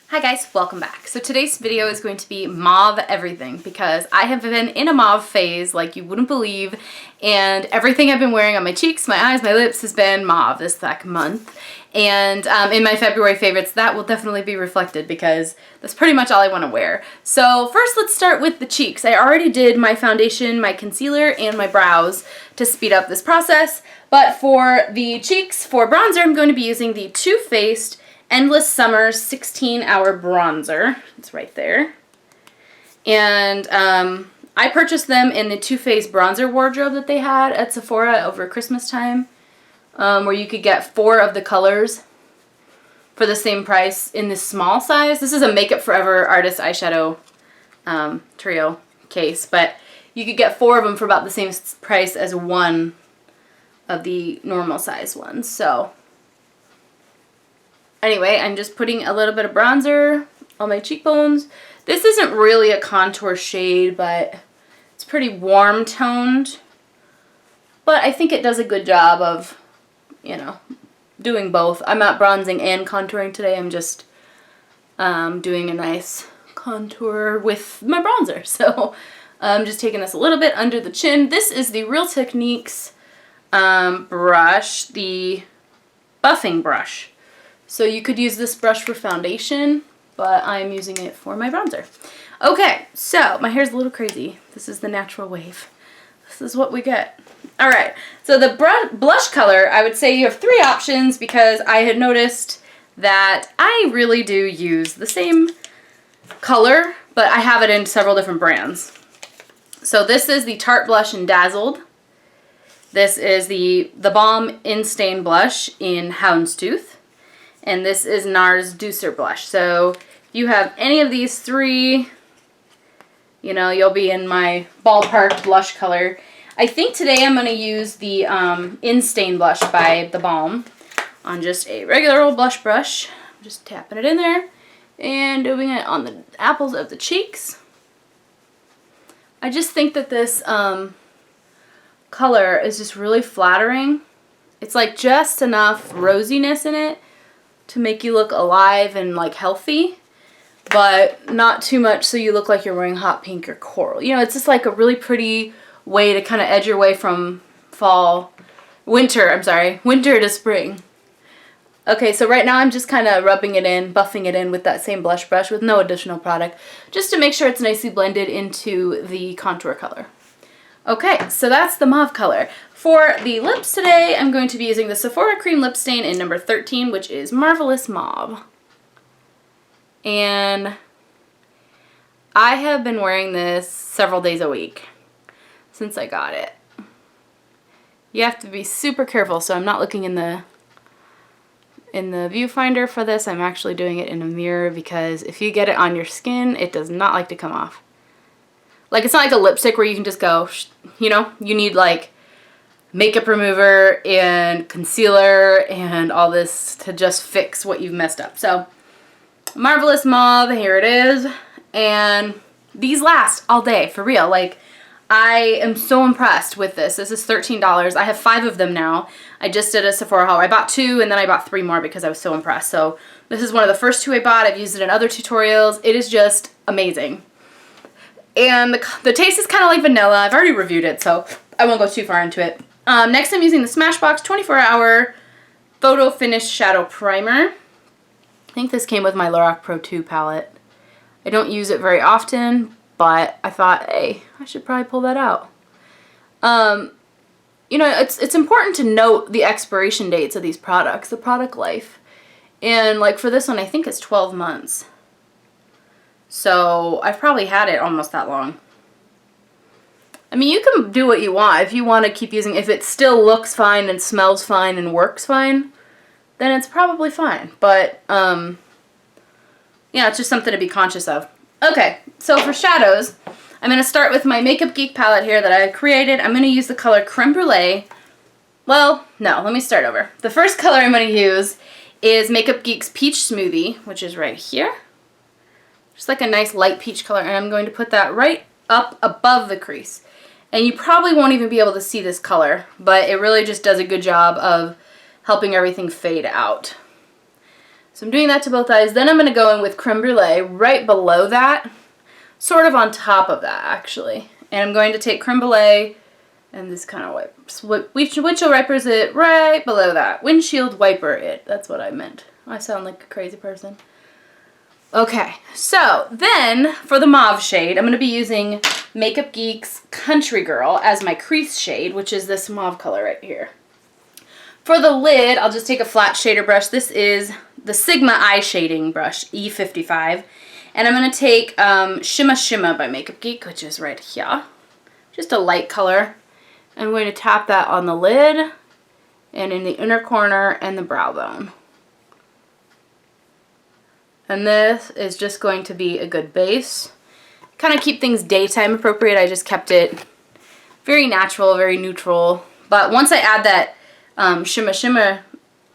Hi guys, welcome back. So today's video is going to be mauve everything because I have been in a mauve phase like you wouldn't believe, and everything I've been wearing on my cheeks, my eyes, my lips has been mauve this like month. And in my February favorites that will definitely be reflected because that's pretty much all I want to wear. So first let's start with the cheeks. I already did my foundation, my concealer, and my brows to speed up this process, but for the cheeks, for bronzer, I'm going to be using the Too Faced Endless Summer 16-Hour Bronzer. It's right there. And I purchased them in the Too Faced bronzer wardrobe that they had at Sephora over Christmas time, where you could get 4 of the colors for the same price in this small size. This is a Makeup Forever Artist Eyeshadow trio case, but you could get 4 of them for about the same price as one of the normal size ones. So anyway, I'm just putting a little bit of bronzer on my cheekbones. This isn't really a contour shade, but it's pretty warm toned. But I think it does a good job of, you know, doing both. I'm not bronzing and contouring today. I'm just doing a nice contour with my bronzer. So I'm just taking this a little bit under the chin. This is the Real Techniques brush, the buffing brush. So you could use this brush for foundation, but I'm using it for my bronzer. Okay, so my hair's a little crazy. This is the natural wave. This is what we get. All right, so the blush color, I would say you have 3 options because I had noticed that I really do use the same color, but I have it in several different brands. So this is the Tarte blush in Dazzled. This is the Balm InStain blush in Houndstooth. And this is Nars Doucer blush. So if you have any of these 3, you know, you'll be in my ballpark blush color. I think today I'm going to use the InStain blush by the Balm on just a regular old blush brush. I'm just tapping it in there and doing it on the apples of the cheeks. I just think that this color is just really flattering. It's like just enough rosiness in it to make you look alive and like healthy, but not too much so you look like you're wearing hot pink or coral. You know, it's just like a really pretty way to kind of edge your way from winter to spring. Okay, so right now I'm just kind of rubbing it in, buffing it in with that same blush brush with no additional product, just to make sure it's nicely blended into the contour color. Okay, so that's the mauve color. For the lips today, I'm going to be using the Sephora Cream Lip Stain in number 13, which is Marvelous Mauve. And I have been wearing this several days a week since I got it. You have to be super careful, so I'm not looking in the viewfinder for this. I'm actually doing it in a mirror because if you get it on your skin, it does not like to come off. Like, it's not like a lipstick where you can just go, you know, you need like makeup remover and concealer and all this to just fix what you've messed up. So, Marvelous Mauve, here it is. And these last all day, for real. Like, I am so impressed with this. This is $13. I have 5 of them now. I just did a Sephora haul. I bought 2 and then I bought 3 more because I was so impressed. So, this is one of the first 2 I bought. I've used it in other tutorials. It is just amazing. And the taste is kind of like vanilla. I've already reviewed it, so I won't go too far into it. Next I'm using the Smashbox 24-Hour Photo Finish Shadow Primer. I think this came with my Lorac Pro 2 palette. I don't use it very often, but I thought, hey, I should probably pull that out. You know, it's important to note the expiration dates of these products, the product life. And like for this one, I think it's 12 months. So I've probably had it almost that long. I mean, you can do what you want. If you want to keep using, if it still looks fine and smells fine and works fine, then it's probably fine. But, yeah, it's just something to be conscious of. Okay, so for shadows, I'm going to start with my Makeup Geek palette here that I created. I'm going to use the color Creme Brule. Well, no, let me start over. The first color I'm going to use is Makeup Geek's Peach Smoothie, which is right here. Just like a nice light peach color, and I'm going to put that right up above the crease. And you probably won't even be able to see this color, but it really just does a good job of helping everything fade out. So I'm doing that to both eyes. Then I'm going to go in with Creme Brulee right below that, sort of on top of that actually. And I'm going to take Creme Brulee and this kind of windshield wipers it right below that. Windshield wiper it. That's what I meant. I sound like a crazy person. Okay, so then for the mauve shade, I'm going to be using Makeup Geek's Country Girl as my crease shade, which is this mauve color right here. For the lid, I'll just take a flat shader brush. This is the Sigma Eye Shading Brush, E55. And I'm going to take Shimma by Makeup Geek, which is right here. Just a light color. I'm going to tap that on the lid and in the inner corner and the brow bone. And this is just going to be a good base. Kind of keep things daytime appropriate. I just kept it very natural, very neutral. But once I add that Shimma,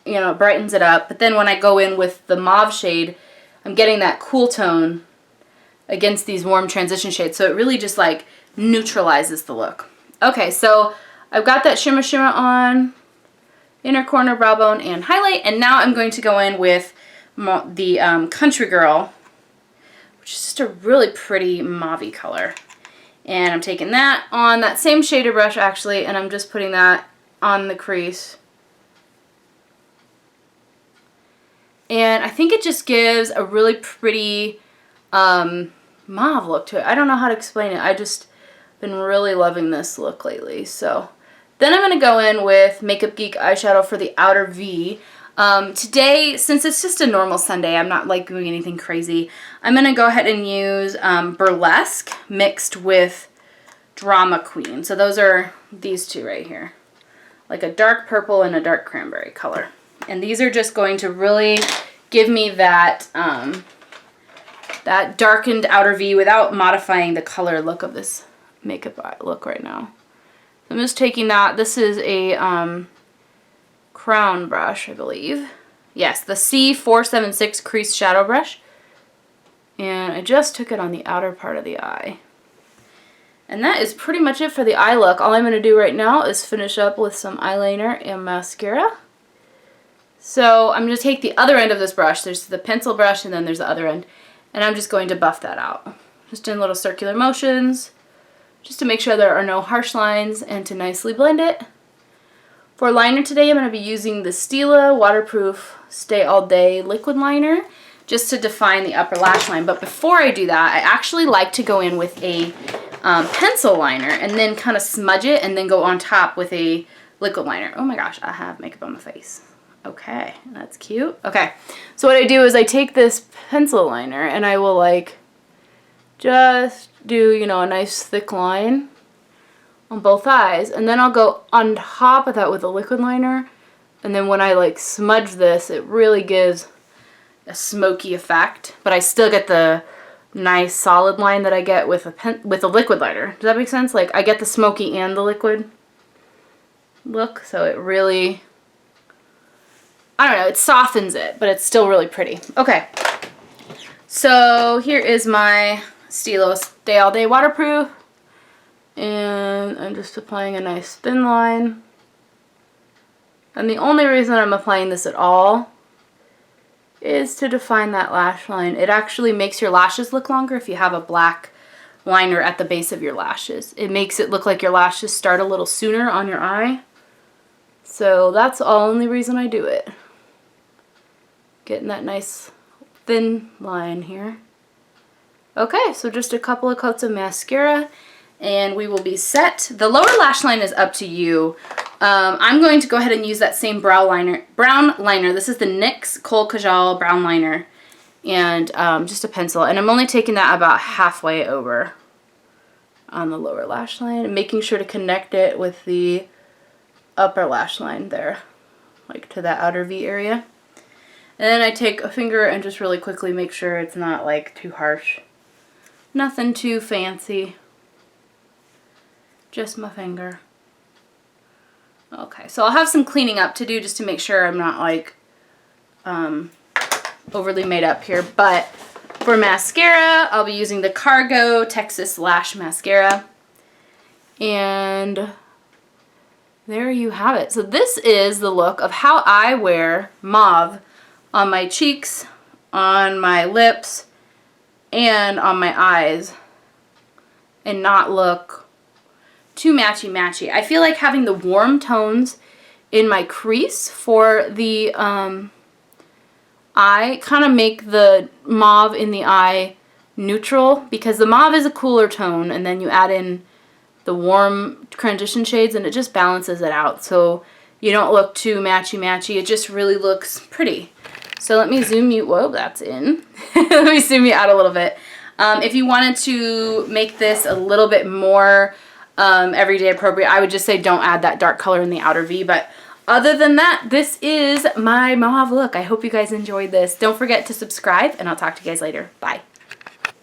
you know, it brightens it up. But then when I go in with the mauve shade, I'm getting that cool tone against these warm transition shades. So it really just like neutralizes the look. Okay, so I've got that Shimma on, inner corner, brow bone, and highlight. And now I'm going to go in with the Country Girl, which is just a really pretty mauve color. And I'm taking that on that same shader brush actually, and I'm just putting that on the crease. And I think it just gives a really pretty mauve look to it. I don't know how to explain it. I just been really loving this look lately. So then I'm going to go in with Makeup Geek eyeshadow for the outer V. Today, since it's just a normal Sunday, I'm not like doing anything crazy, I'm going to go ahead and use Burlesque mixed with Drama Queen. So those are these two right here. Like a dark purple and a dark cranberry color. And these are just going to really give me that, that darkened outer V without modifying the color look of this makeup look right now. I'm just taking that. This is a crown brush, I believe. Yes, the C476 crease shadow brush. And I just took it on the outer part of the eye. And that is pretty much it for the eye look. All I'm going to do right now is finish up with some eyeliner and mascara. So I'm going to take the other end of this brush. There's the pencil brush and then there's the other end. And I'm just going to buff that out. Just in little circular motions. Just to make sure there are no harsh lines and to nicely blend it. For liner today, I'm going to be using the Stila Waterproof Stay All Day Liquid Liner just to define the upper lash line. But before I do that, I actually like to go in with a pencil liner and then kind of smudge it and then go on top with a liquid liner. Oh my gosh, I have makeup on my face. Okay, that's cute. Okay, so what I do is I take this pencil liner and I will like just do, you know, a nice thick line on both eyes, and then I'll go on top of that with a liquid liner, and then when I like smudge this, it really gives a smoky effect, but I still get the nice solid line that I get with a liquid liner. Does that make sense? Like I get the smoky and the liquid look, so it really, I don't know, it softens it, but it's still really pretty. Okay, so here is my Stila Stay All Day Waterproof. And I'm just applying a nice thin line. And the only reason I'm applying this at all is to define that lash line. It actually makes your lashes look longer if you have a black liner at the base of your lashes. It makes it look like your lashes start a little sooner on your eye. So that's the only reason I do it. Getting that nice thin line here. Okay, so just a couple of coats of mascara and we will be set. The lower lash line is up to you. I'm going to go ahead and use that same brown liner. This is the NYX Kohl Kajal brown liner and just a pencil. And I'm only taking that about halfway over on the lower lash line and making sure to connect it with the upper lash line there, like to that outer V area. And then I take a finger and just really quickly make sure it's not like too harsh. Nothing too fancy. Just my finger. Okay, so I'll have some cleaning up to do just to make sure I'm not like overly made up here. But for mascara, I'll be using the Cargo Texas Lash Mascara. And there you have it. So this is the look of how I wear mauve on my cheeks, on my lips, and on my eyes, and not look too matchy-matchy. I feel like having the warm tones in my crease for the eye kind of make the mauve in the eye neutral, because the mauve is a cooler tone, and then you add in the warm transition shades and it just balances it out, so you don't look too matchy-matchy. It just really looks pretty. So let me zoom you, whoa, that's in. Let me zoom you out a little bit. If you wanted to make this a little bit more everyday appropriate, I would just say don't add that dark color in the outer V, but other than that, this is my mauve look. I hope you guys enjoyed this. Don't forget to subscribe, and I'll talk to you guys later. Bye.